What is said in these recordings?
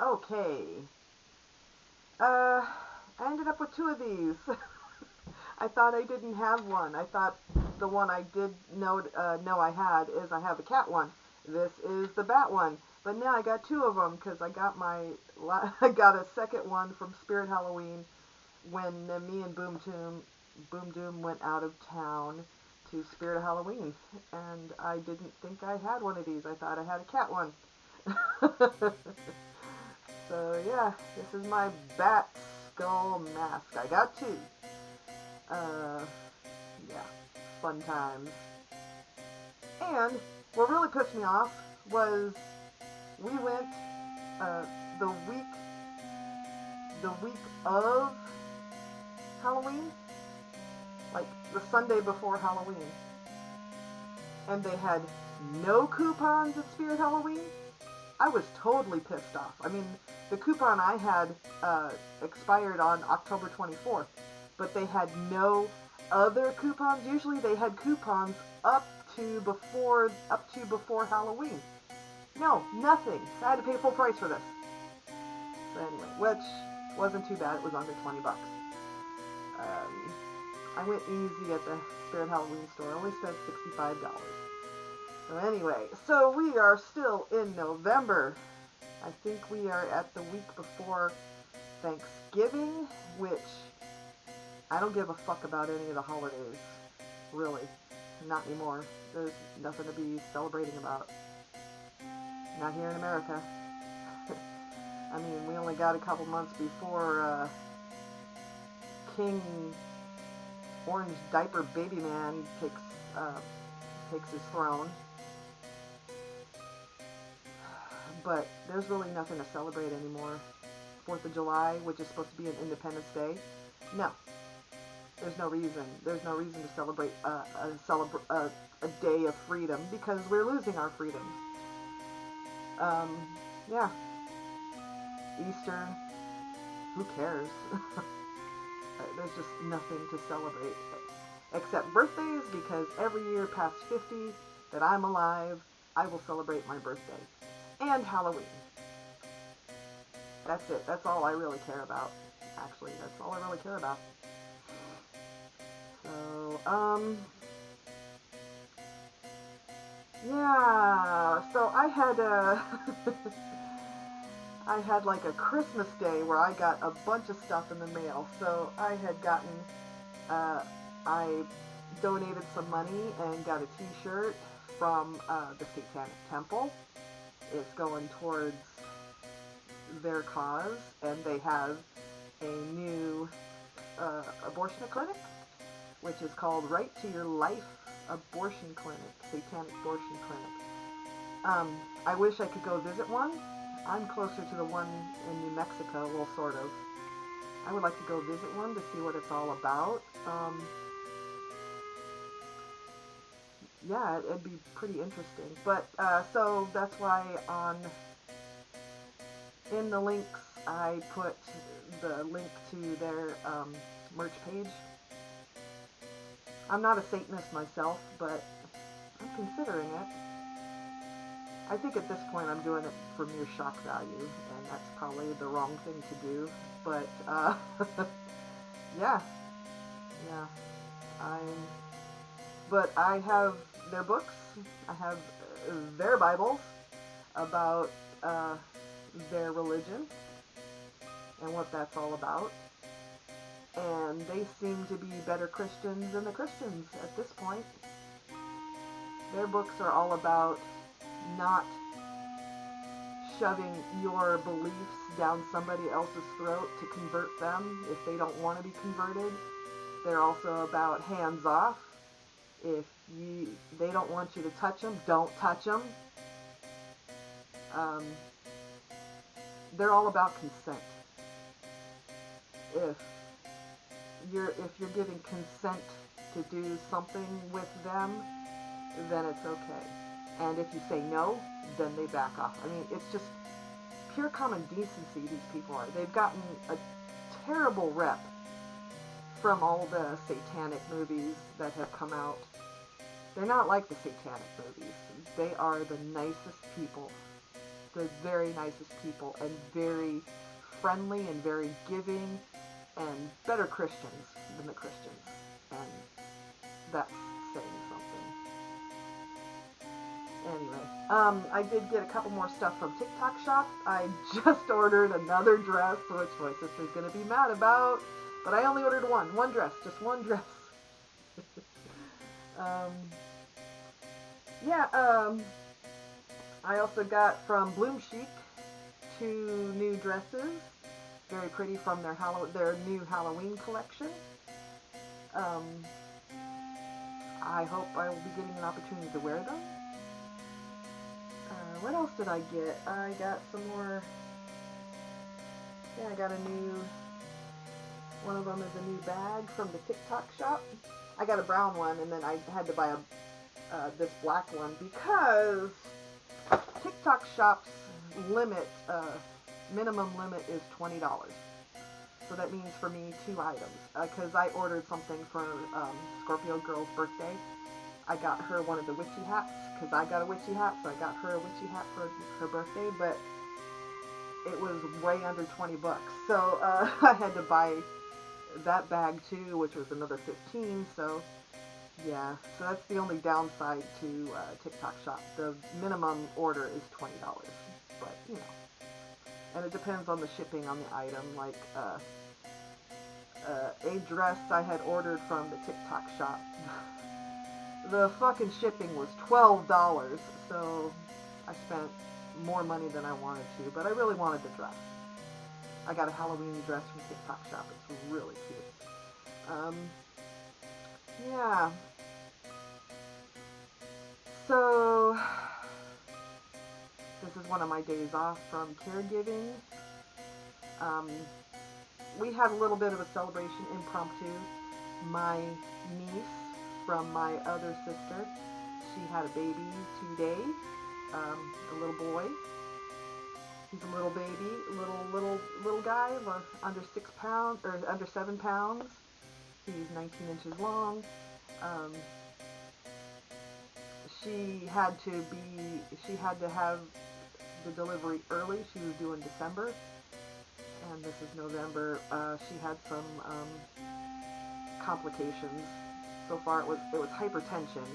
Okay. I ended up with two of these. I thought I didn't have one. I thought the one I did know I had is I have a cat one. This is the bat one. But now I got two of them because I got I got a second one from Spirit Halloween when me and Boom Doom went out of town to Spirit Halloween, and I didn't think I had one of these. I thought I had a cat one. So yeah, this is my bat skull mask. I got two. Uh, yeah, fun times. And what really pissed me off was we went uh, the week the week of Halloween, like the Sunday before Halloween, and they had no coupons at Spirit Halloween. I was totally pissed off. I mean, the coupon I had expired on October 24th, but they had no other coupons. Usually they had coupons up to before Halloween. No, nothing. So I had to pay full price for this. So anyway, which wasn't too bad. It was under 20 bucks. I went easy at the Spirit Halloween store. I only spent $65. So anyway, so we are still in November. I think we are at the week before Thanksgiving, which I don't give a fuck about any of the holidays. Really. Not anymore. There's nothing to be celebrating about. Not here in America. I mean, we only got a couple months before King Orange Diaper Baby Man takes his throne. But there's really nothing to celebrate anymore. 4th of July, which is supposed to be an Independence Day. No. There's no reason. There's no reason to celebrate a day of freedom because we're losing our freedoms. Yeah. Easter, who cares? There's just nothing to celebrate except birthdays because every year past 50 that I'm alive, I will celebrate my birthday. And Halloween. That's it. That's all I really care about. Actually, that's all I really care about. So, yeah. So I had I had like a Christmas day where I got a bunch of stuff in the mail. So I had gotten, I donated some money and got a T-shirt from the Satanic Temple. It's going towards their cause, and they have a new abortion clinic, which is called Right to Your Life Abortion Clinic, Satanic Abortion Clinic. I wish I could go visit one. I'm closer to the one in New Mexico, well, sort of. I would like to go visit one to see what it's all about. Yeah, it'd be pretty interesting. But, so that's why in the links, I put the link to their merch page. I'm not a Satanist myself, but I'm considering it. I think at this point I'm doing it for mere shock value, and that's probably the wrong thing to do. But, yeah. Yeah. But I have their books. I have their Bibles about their religion and what that's all about. And they seem to be better Christians than the Christians at this point. Their books are all about not shoving your beliefs down somebody else's throat to convert them if they don't want to be converted. They're also about hands off. If they don't want you to touch them, don't touch them. They're all about consent. If you're giving consent to do something with them, then it's okay. And if you say no, then they back off. I mean, it's just pure common decency these people are. They've gotten a terrible rep from all the satanic movies that have come out. They're not like the satanic movies. They are the nicest people. the very nicest people and very friendly and very giving and better Christians than the Christians. And that's saying something. Anyway, I did get a couple more stuff from TikTok Shop. I just ordered another dress, which my sister's going to be mad about. But I only ordered one dress, just one dress. I also got from Bloom Chic 2 new dresses, very pretty, from their new Halloween collection. I hope I will be getting an opportunity to wear them. What else did I get? I got some more. Yeah, I got one of them is a new bag from the TikTok Shop. I got a brown one, and then I had to buy this black one because TikTok Shop's minimum limit is $20. So that means for me 2 items. Because I ordered something for Scorpio Girl's birthday. I got her one of the witchy hats, because I got a witchy hat, so I got her a witchy hat for her birthday, but it was way under 20 bucks. So I had to buy that bag too, which was another 15, so yeah. So that's the only downside to TikTok Shop. The minimum order is $20, but you know. And it depends on the shipping on the item, like a dress I had ordered from the TikTok Shop. The fucking shipping was $12, so I spent more money than I wanted to, but I really wanted the dress. I got a Halloween dress from TikTok Shop. It's really cute. Yeah. So, this is one of my days off from caregiving. We had a little bit of a celebration, impromptu. My niece from my other sister, she had a baby today, a little boy. He's a little baby, little guy, under 6 pounds, or under 7 pounds. He's 19 inches long. She had to have the delivery early. She was due in December, and this is November. She had some complications. So far, it was hypertension.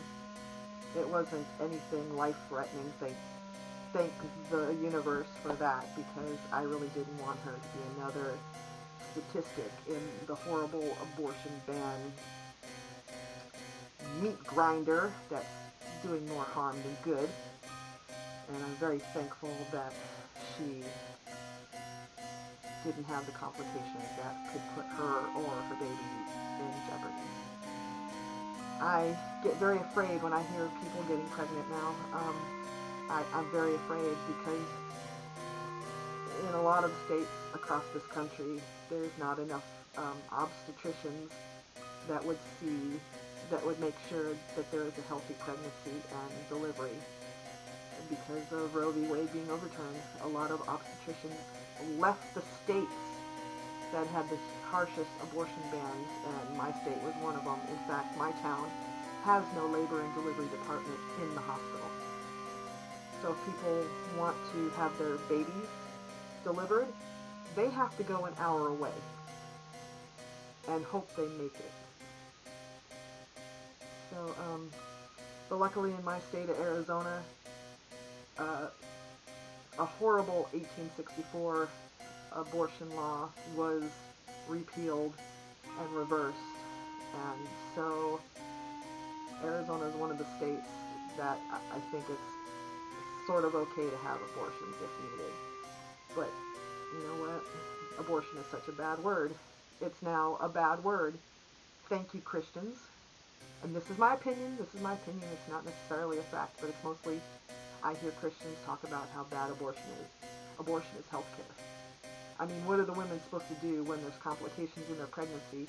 It wasn't anything life-threatening. Thank the universe for that, because I really didn't want her to be another statistic in the horrible abortion ban meat grinder that's doing more harm than good. And I'm very thankful that she didn't have the complications that could put her or her baby in jeopardy. I get very afraid when I hear people getting pregnant now. I'm very afraid because in a lot of states across this country, there's not enough obstetricians that would make sure that there is a healthy pregnancy and delivery. Because of Roe v. Wade being overturned, a lot of obstetricians left the states that had the harshest abortion bans, and my state was one of them. In fact, my town has no labor and delivery department in the hospital. So if people want to have their babies delivered, they have to go an hour away and hope they make it. So, but luckily in my state of Arizona, a horrible 1864 abortion law was repealed and reversed, and so Arizona is one of the states that I think it's sort of okay to have abortions if needed. But you know what? Abortion is such a bad word. It's now a bad word. Thank you, Christians. And this is my opinion. It's not necessarily a fact, but it's mostly I hear Christians talk about how bad abortion is. Abortion is healthcare. I mean, what are the women supposed to do when there's complications in their pregnancy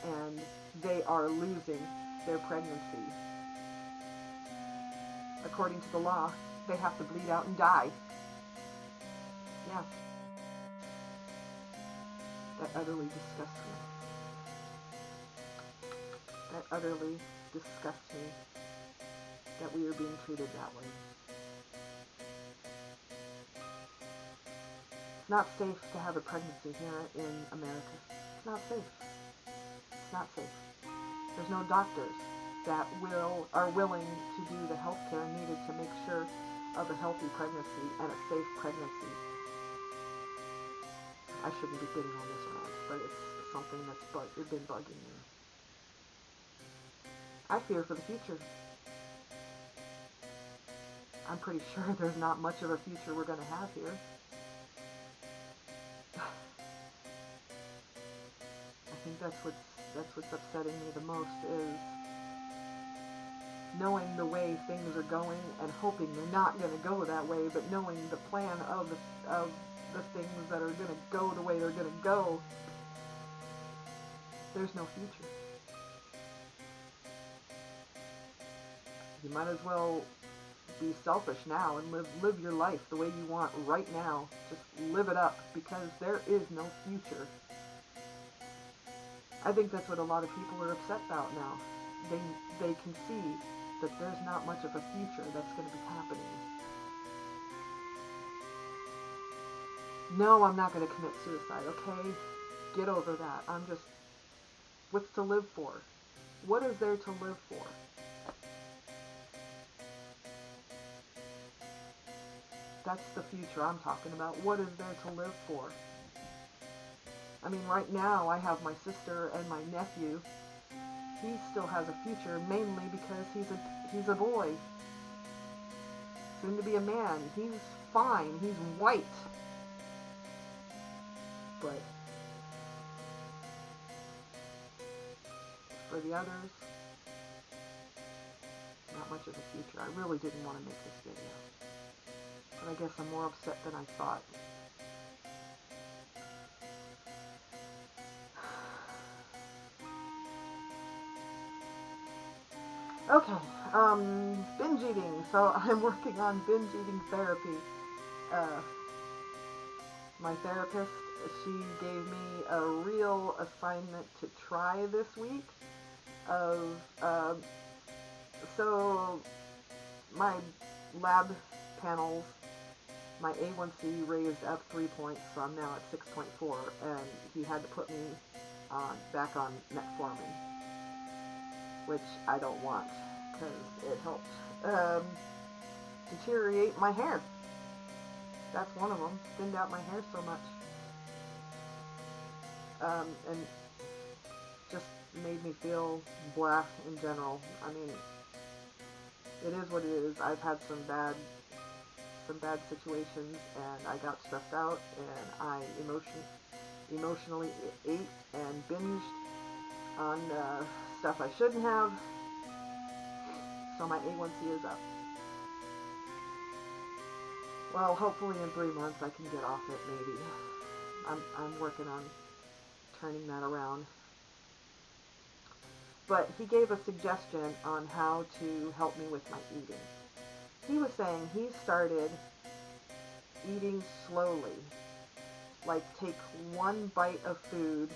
and they are losing their pregnancy? According to the law, they have to bleed out and die. Yeah. That utterly disgusts me. That utterly disgusts me that we are being treated that way. It's not safe to have a pregnancy here in America. It's not safe. It's not safe. There's no doctors that are willing to do the health care needed to make sure of a healthy pregnancy and a safe pregnancy. I shouldn't be getting on this rant, but it's something that's been bugging me. I fear for the future. I'm pretty sure there's not much of a future we're going to have here. I think that's what's upsetting me the most, is knowing the way things are going and hoping they're not going to go that way, but knowing the plan of the things that are going to go the way they're going to go, there's no future. You might as well be selfish now and live your life the way you want right now. Just live it up, because there is no future. I think that's what a lot of people are upset about now. They can see that there's not much of a future that's going to be happening. No, I'm not going to commit suicide, okay? Get over that. What's to live for? What is there to live for? That's the future I'm talking about. What is there to live for? I mean, right now I have my sister and my nephew. He still has a future, mainly because he's a boy. Soon to be a man. He's fine. He's white. But for the others, not much of a future. I really didn't want to make this video. But I guess I'm more upset than I thought. Okay, binge eating. So I'm working on binge eating therapy. My therapist, she gave me a real assignment to try this week so my lab panels, my A1C raised up 3 points, so I'm now at 6.4, and he had to put me back on metformin, which I don't want, because it helped deteriorate my hair. That's one of them. Thinned out my hair so much. And just made me feel blah in general. I mean, it is what it is. I've had some bad situations, and I got stressed out, and I emotionally ate and binged on stuff I shouldn't have. So my A1C is up. Well, hopefully in 3 months I can get off it, maybe. I'm working on turning that around. But he gave a suggestion on how to help me with my eating. He was saying he started eating slowly. Like, take one bite of food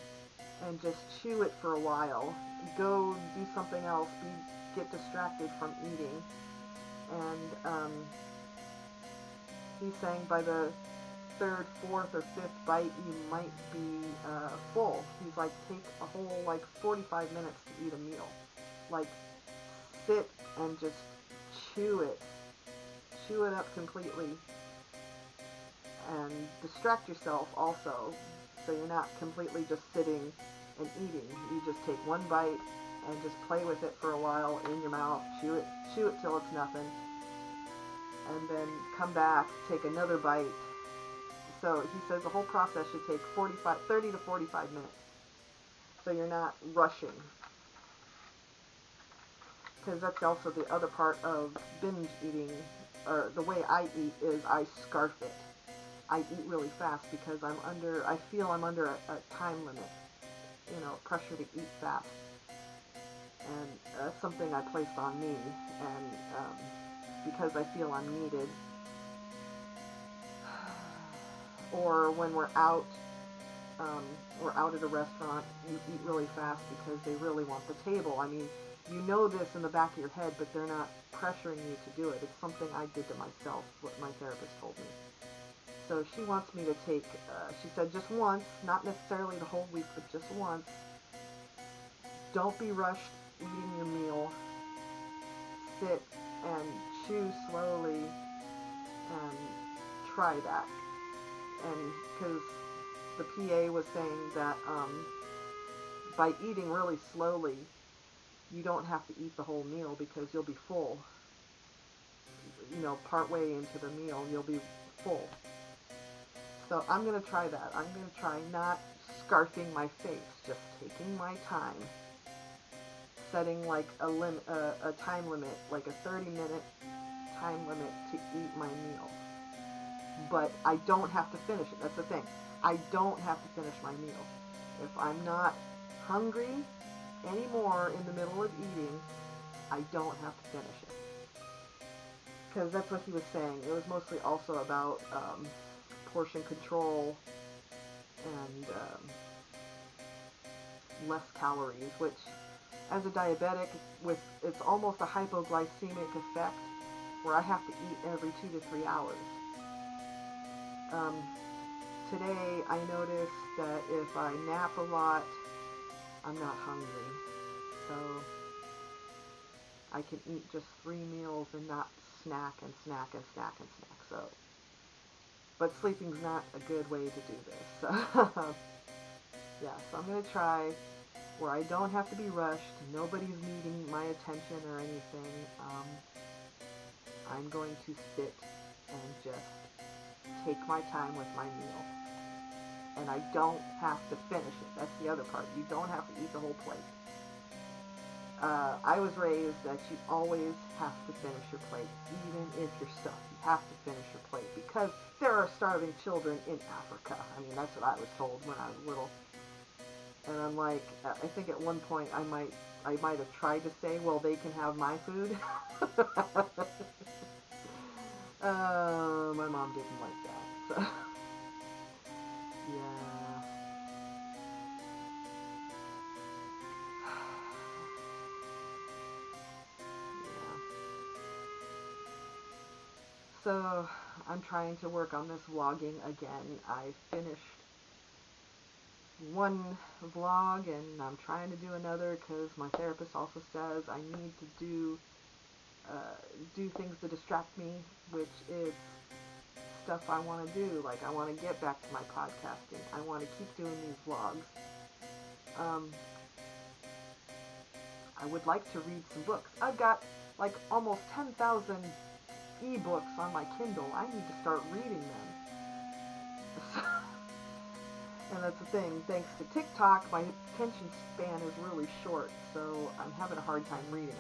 and just chew it for a while. Go do something else. Get distracted from eating. And he's saying by the third, fourth, or fifth bite, you might be full. He's like, take a whole, 45 minutes to eat a meal. Like, sit and just chew it. Chew it up completely. And distract yourself also, so you're not completely just sitting and eating. You just take one bite and just play with it for a while in your mouth. Chew it till it's nothing. And then come back, take another bite. So he says the whole process should take 30 to 45 minutes. So you're not rushing. Because that's also the other part of binge eating, or the way I eat, is I scarf it. I eat really fast because I feel I'm under a time limit. Pressure to eat fast. And that's something I placed on me, and because I feel I'm needed. Or when we're out at a restaurant, you eat really fast because they really want the table. I mean, you know this in the back of your head, but they're not pressuring you to do it. It's something I did to myself, what my therapist told me. So she wants me to take, she said just once, not necessarily the whole week, but just once. Don't be rushed eating your meal. Sit and chew slowly and try that. And because the PA was saying that by eating really slowly, you don't have to eat the whole meal because you'll be full. You know, partway into the meal, you'll be full. So I'm going to try that. I'm going to try not scarfing my face, just taking my time. Setting like a time limit, like a 30-minute time limit to eat my meal. But I don't have to finish it. That's the thing. I don't have to finish my meal. If I'm not hungry anymore in the middle of eating, I don't have to finish it. Because that's what he was saying. It was mostly also about portion control and less calories, which as a diabetic, it's almost a hypoglycemic effect where I have to eat every 2 to 3 hours. Today I noticed that if I nap a lot, I'm not hungry. So I can eat just 3 meals and not snack and snack and snack and snack. So, but sleeping's not a good way to do this. So, yeah, so I'm going to try where I don't have to be rushed, nobody's needing my attention or anything. I'm going to sit and just take my time with my meal. And I don't have to finish it. That's the other part. You don't have to eat the whole plate. I was raised that you always have to finish your plate, even if you're stuffed. You have to finish your plate because there are starving children in Africa. I mean, that's what I was told when I was little. And I'm like, I think at one point I might have tried to say, well, they can have my food. My mom didn't like that. So, yeah. So I'm trying to work on this vlogging again. I finished one vlog and I'm trying to do another because my therapist also says I need to do things to distract me, which is stuff I want to do. Like, I want to get back to my podcasting. I want to keep doing these vlogs. I would like to read some books. I've got like almost 10,000 ebooks on my Kindle. I need to start reading them. And that's the thing, thanks to TikTok, my attention span is really short, so I'm having a hard time reading.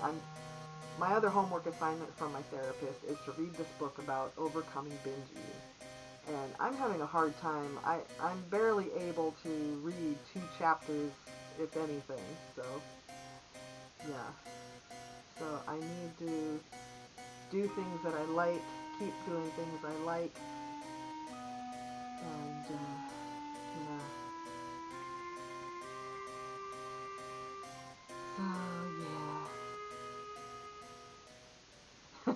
My other homework assignment from my therapist is to read this book about overcoming binge eating. And I'm having a hard time. I'm barely able to read 2 chapters, if anything, so, yeah. So I need to do things that I like, keep doing things I like, and, yeah. So, yeah.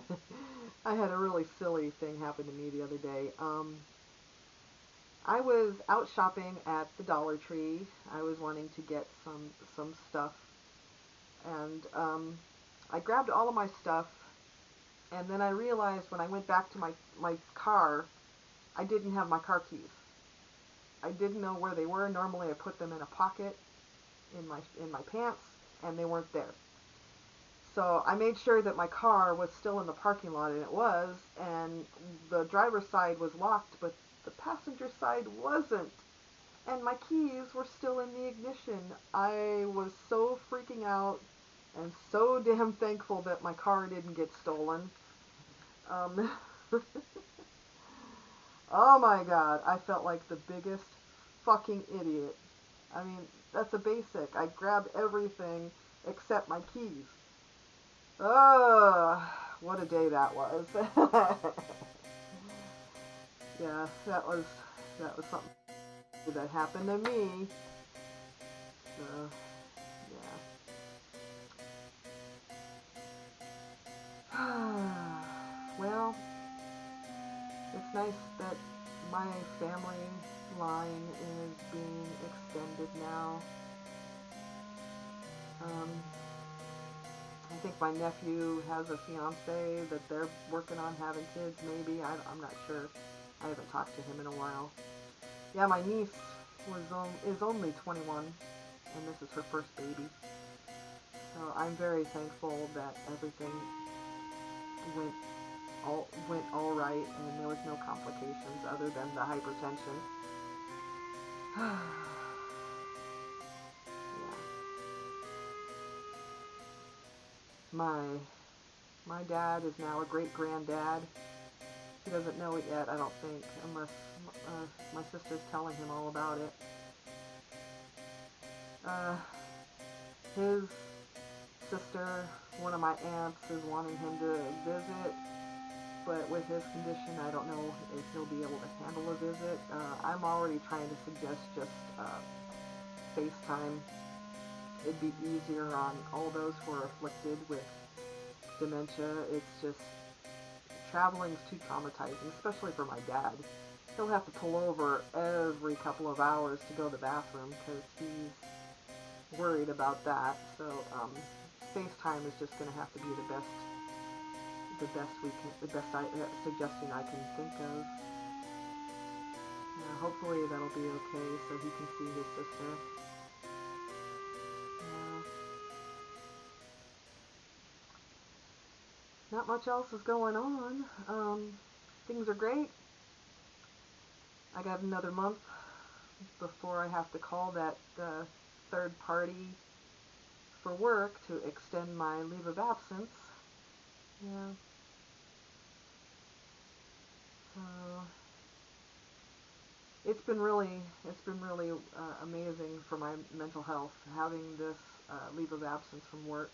I had a really silly thing happen to me the other day. I was out shopping at the Dollar Tree. I was wanting to get some stuff, and I grabbed all of my stuff, and then I realized when I went back to my car, I didn't have my car keys. I didn't know where they were. Normally I put them in a pocket in my pants, and they weren't there. So I made sure that my car was still in the parking lot, and it was, and the driver's side was locked, but the passenger side wasn't. And my keys were still in the ignition. I was so freaking out and so damn thankful that my car didn't get stolen. Oh my god, I felt like the biggest fucking idiot. I mean, that's a basic. I grabbed everything except my keys. Oh, what a day that was. Yeah, that was something that happened to me. So, yeah. Well, it's nice that my family line is being extended now. Um, I think my nephew has a fiance that they're working on having kids, maybe. I'm not sure. I haven't talked to him in a while. Yeah, my niece is only 21, and this is her first baby. So I'm very thankful that everything went went all right, and there was no complications other than the hypertension. Yeah. My my dad is now a great granddad. He doesn't know it yet, I don't think, unless my sister's telling him all about it. Uh, his sister, one of my aunts, is wanting him to visit, but with his condition, I don't know if he'll be able to handle a visit. I'm already trying to suggest just FaceTime. It'd be easier on all those who are afflicted with dementia. It's just, traveling's too traumatizing, especially for my dad. He'll have to pull over every couple of hours to go to the bathroom because he's worried about that. So FaceTime is just going to have to be the best suggestion I can think of. Hopefully that'll be okay so he can see his sister. Not much else is going on. Things are great. I got another month before I have to call that third party for work to extend my leave of absence. Yeah. So it's been really amazing for my mental health having this leave of absence from work.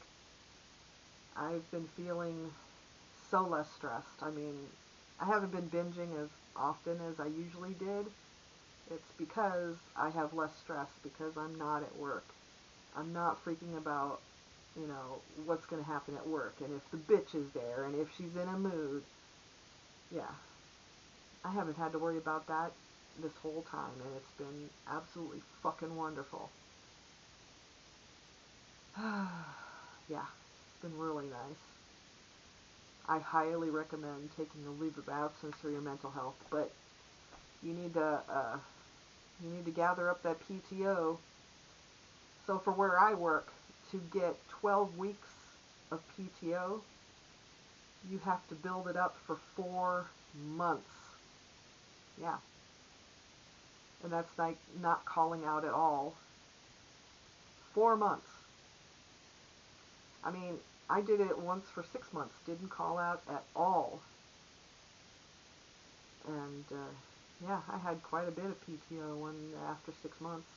I've been feeling so less stressed. I mean, I haven't been binging as often as I usually did. It's because I have less stress because I'm not at work. I'm not freaking about, what's going to happen at work and if the bitch is there and if she's in a mood. Yeah. I haven't had to worry about that this whole time, and it's been absolutely fucking wonderful. Yeah, it's been really nice. I highly recommend taking a leave of absence for your mental health, but you need to gather up that PTO. So for where I work, to get 12 weeks of PTO, you have to build it up for 4 months. Yeah. And that's like not calling out at all. 4 months. I mean, I did it once for 6 months, didn't call out at all. And yeah, I had quite a bit of PTO after 6 months.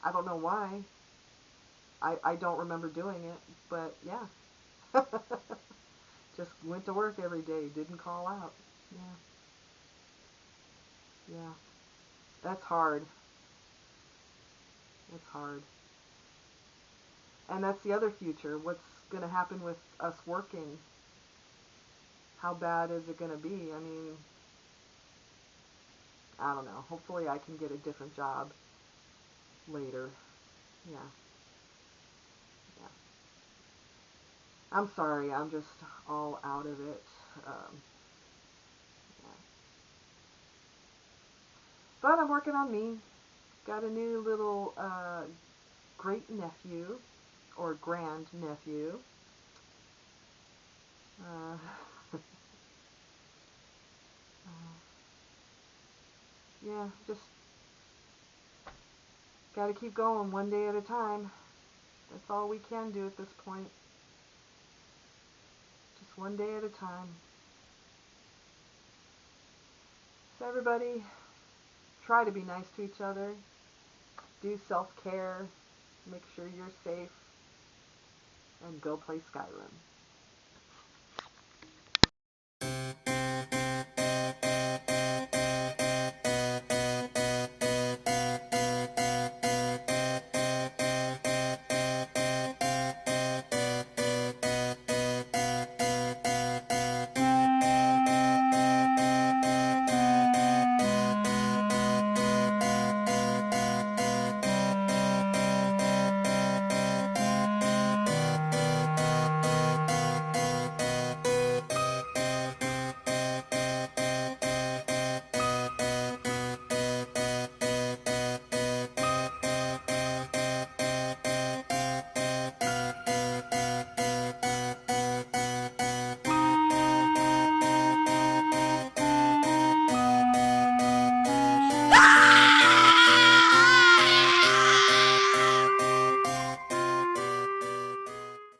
I don't know why. I don't remember doing it, but yeah. Just went to work every day, didn't call out. Yeah. Yeah. That's hard. It's hard. And that's the other future. What's going to happen with us working? How bad is it going to be? I mean, I don't know. Hopefully I can get a different job later. Yeah. Yeah. I'm sorry. I'm just all out of it. Yeah. But I'm working on me. Got a new little great nephew or grand nephew. Uh, yeah, just got to keep going one day at a time. That's all we can do at this point. Just one day at a time. So everybody, try to be nice to each other. Do self-care. Make sure you're safe. And go play Skyrim.